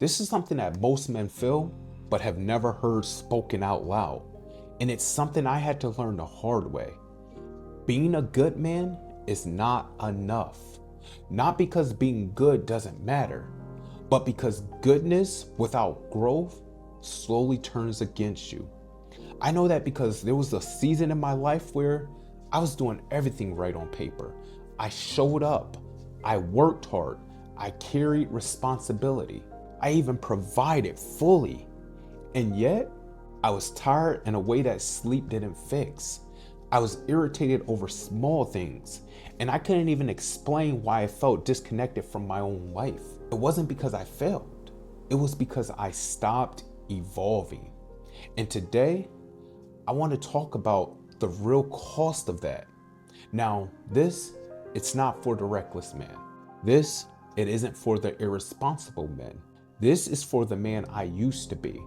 This is something that most men feel, but have never heard spoken out loud. And it's something I had to learn the hard way. Being a good man is not enough. Not because being good doesn't matter, but because goodness without growth slowly turns against you. I know that because there was a season in my life where I was doing everything right on paper. I showed up, I worked hard, I carried responsibility, I even provided fully. And yet, I was tired in a way that sleep didn't fix. I was irritated over small things, and I couldn't even explain why I felt disconnected from my own life. It wasn't because I failed, it was because I stopped evolving. And today, I want to talk about the real cost of that. Now, it's not for the reckless man. It isn't for the irresponsible man. This is for the man I used to be,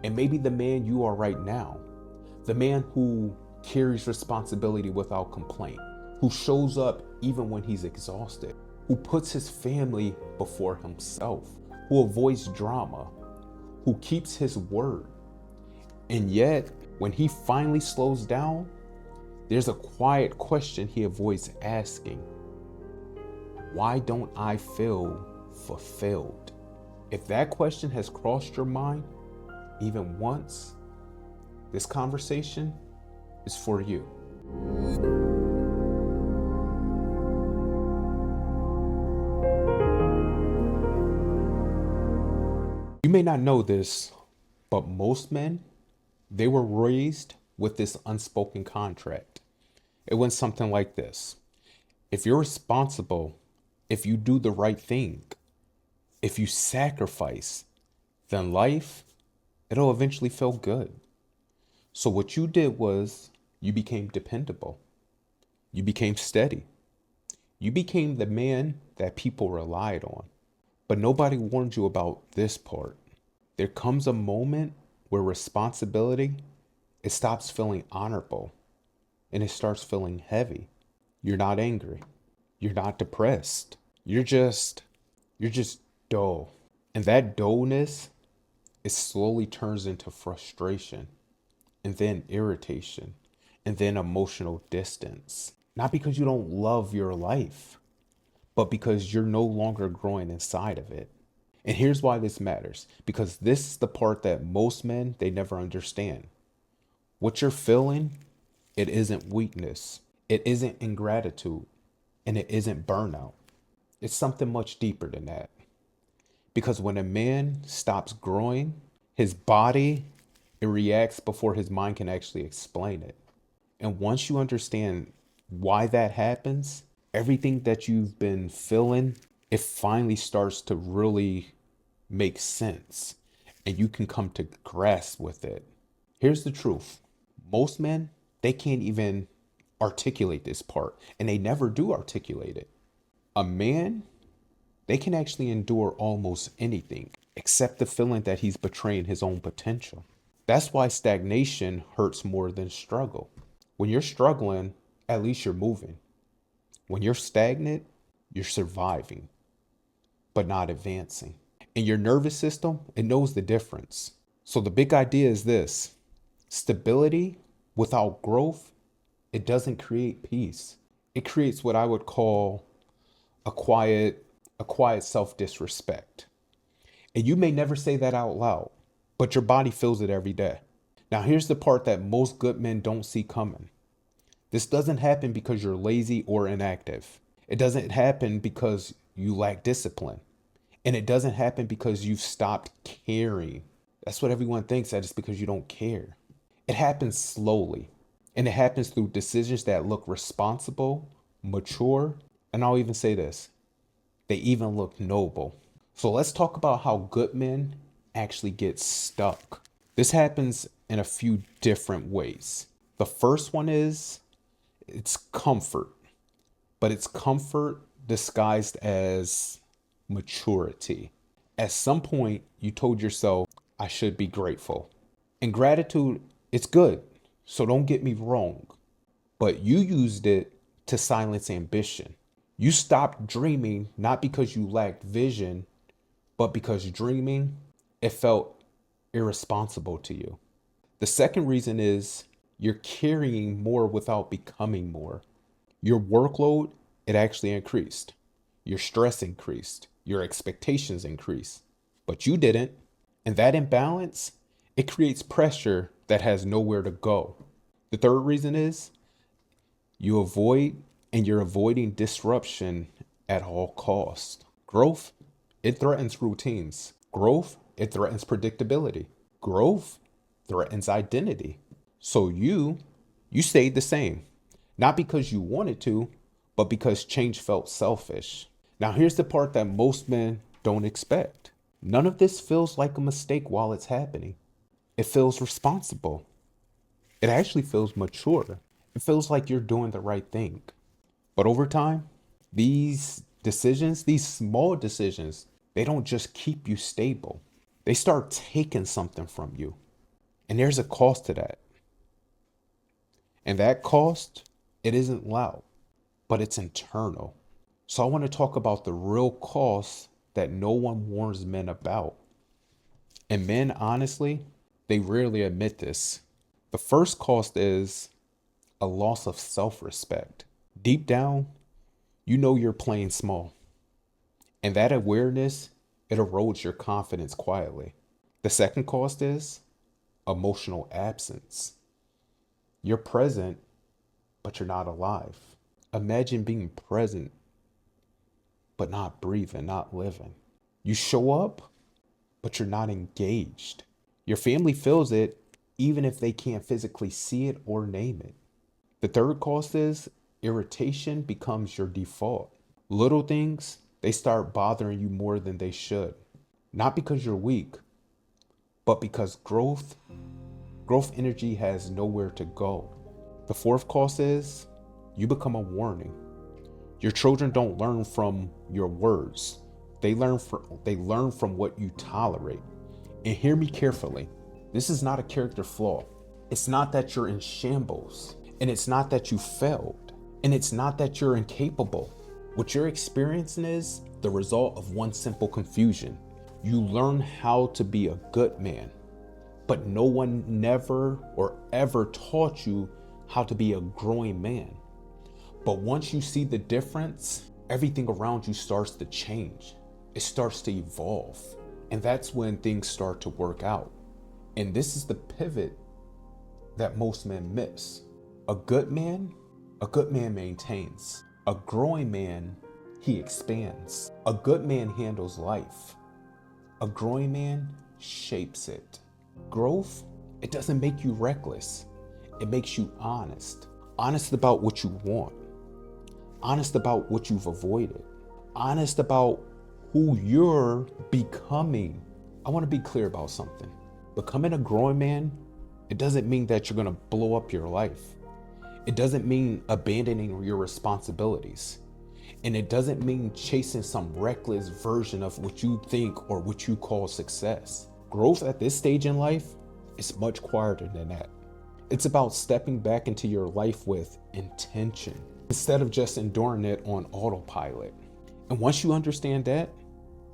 and maybe the man you are right now. The man who carries responsibility without complaint, who shows up even when he's exhausted, who puts his family before himself, who avoids drama, who keeps his word. And yet, when he finally slows down, there's a quiet question he avoids asking. Why don't I feel fulfilled? If that question has crossed your mind even once, this conversation is for you. You may not know this, but most men, they were raised with this unspoken contract. It went something like this. If you're responsible, if you do the right thing, if you sacrifice, then life, it'll eventually feel good. So what you did was you became dependable. You became steady. You became the man that people relied on. But nobody warned you about this part. There comes a moment where responsibility, it stops feeling honorable and it starts feeling heavy. You're not angry. You're not depressed. You're just dull. And that dullness, it slowly turns into frustration and then irritation and then emotional distance. Not because you don't love your life, but because you're no longer growing inside of it. And here's why this matters, because this is the part that most men, they never understand. What you're feeling, it isn't weakness, it isn't ingratitude, and it isn't burnout. It's something much deeper than that. Because when a man stops growing, his body, it reacts before his mind can actually explain it. And once you understand why that happens, everything that you've been feeling, it finally starts to really make sense and you can come to grasp with it. Here's the truth. Most men, they can't even articulate this part, and they never do articulate it. A man, they can actually endure almost anything except the feeling that he's betraying his own potential. That's why stagnation hurts more than struggle. When you're struggling, at least you're moving. When you're stagnant, you're surviving, but not advancing. And your nervous system, it knows the difference. So the big idea is this: stability without growth, it doesn't create peace. It creates what I would call a quiet self-disrespect. And you may never say that out loud, but your body feels it every day. Now, here's the part that most good men don't see coming. This doesn't happen because you're lazy or inactive. It doesn't happen because you lack discipline. And it doesn't happen because you've stopped caring. That's what everyone thinks, that it's because you don't care. It happens slowly. And it happens through decisions that look responsible, mature, and I'll even say this, they even look noble. So let's talk about how good men actually get stuck. This happens in a few different ways. The first one is it's comfort, but it's comfort disguised as maturity. At some point, you told yourself, I should be grateful. And gratitude, it's good. So don't get me wrong. But you used it to silence ambition. You stopped dreaming not because you lacked vision, but because dreaming, it felt irresponsible to you. The second reason is you're carrying more without becoming more. Your workload, it actually increased. Your stress increased. Your expectations increased. But you didn't. And that imbalance, it creates pressure that has nowhere to go. The third reason is you're avoiding disruption at all costs. Growth, it threatens routines. Growth, it threatens predictability. Growth threatens identity. So you stayed the same, not because you wanted to, but because change felt selfish. Now here's the part that most men don't expect. None of this feels like a mistake while it's happening. It feels responsible. It actually feels mature. It feels like you're doing the right thing. But over time, these decisions, these small decisions, they don't just keep you stable. They start taking something from you. And there's a cost to that. And that cost, it isn't loud, but it's internal. So I want to talk about the real cost that no one warns men about. And men, honestly, they rarely admit this. The first cost is a loss of self-respect. Deep down, you know you're playing small. And that awareness, it erodes your confidence quietly. The second cost is emotional absence. You're present, but you're not alive. Imagine being present, but not breathing, not living. You show up, but you're not engaged. Your family feels it, even if they can't physically see it or name it. The third cost is irritation becomes your default. Little things, they start bothering you more than they should. Not because you're weak, but because growth energy has nowhere to go. The fourth cost is you become a warning. Your children don't learn from your words. They learn from what you tolerate. And hear me carefully. This is not a character flaw. It's not that you're in shambles. And it's not that you failed. And it's not that you're incapable. What you're experiencing is the result of one simple confusion. You learn how to be a good man, but no one never or ever taught you how to be a growing man. But once you see the difference, everything around you starts to change. It starts to evolve. And that's when things start to work out. And this is the pivot that most men miss. A good man maintains. A growing man, he expands. A good man handles life. A growing man shapes it. Growth, it doesn't make you reckless. It makes you honest. Honest about what you want. Honest about what you've avoided. Honest about who you're becoming. I want to be clear about something. Becoming a growing man, it doesn't mean that you're going to blow up your life. It doesn't mean abandoning your responsibilities. And it doesn't mean chasing some reckless version of what you think or what you call success. Growth at this stage in life is much quieter than that. It's about stepping back into your life with intention instead of just enduring it on autopilot. And once you understand that,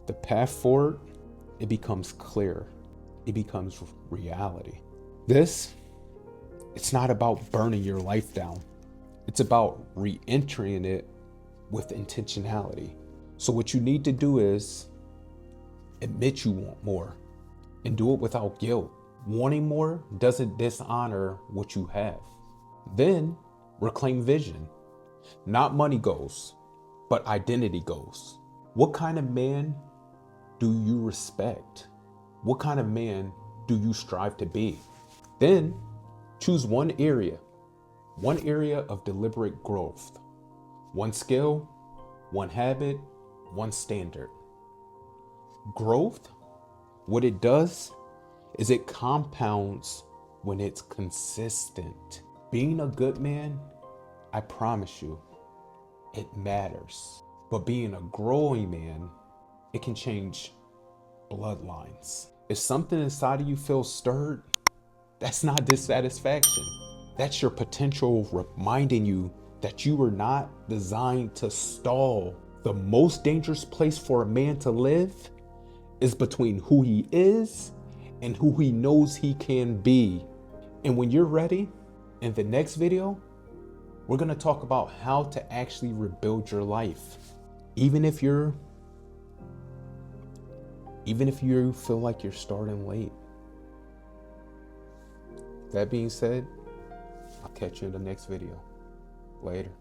the path forward, it becomes clear. It becomes reality. It's not about burning your life down. It's about re-entering it with intentionality. So what you need to do is admit you want more and do it without guilt. Wanting more doesn't dishonor what you have. Then reclaim vision. Not money goals, but identity goals. What kind of man do you respect? What kind of man do you strive to be? Then choose one area of deliberate growth. One skill, one habit, one standard. Growth, what it does is it compounds when it's consistent. Being a good man, I promise you, it matters. But being a growing man, it can change bloodlines. If something inside of you feels stirred, that's not dissatisfaction. That's your potential reminding you that you were not designed to stall. The most dangerous place for a man to live is between who he is and who he knows he can be. And when you're ready, in the next video, we're going to talk about how to actually rebuild your life. Even if you feel like you're starting late. That being said, I'll catch you in the next video. Later.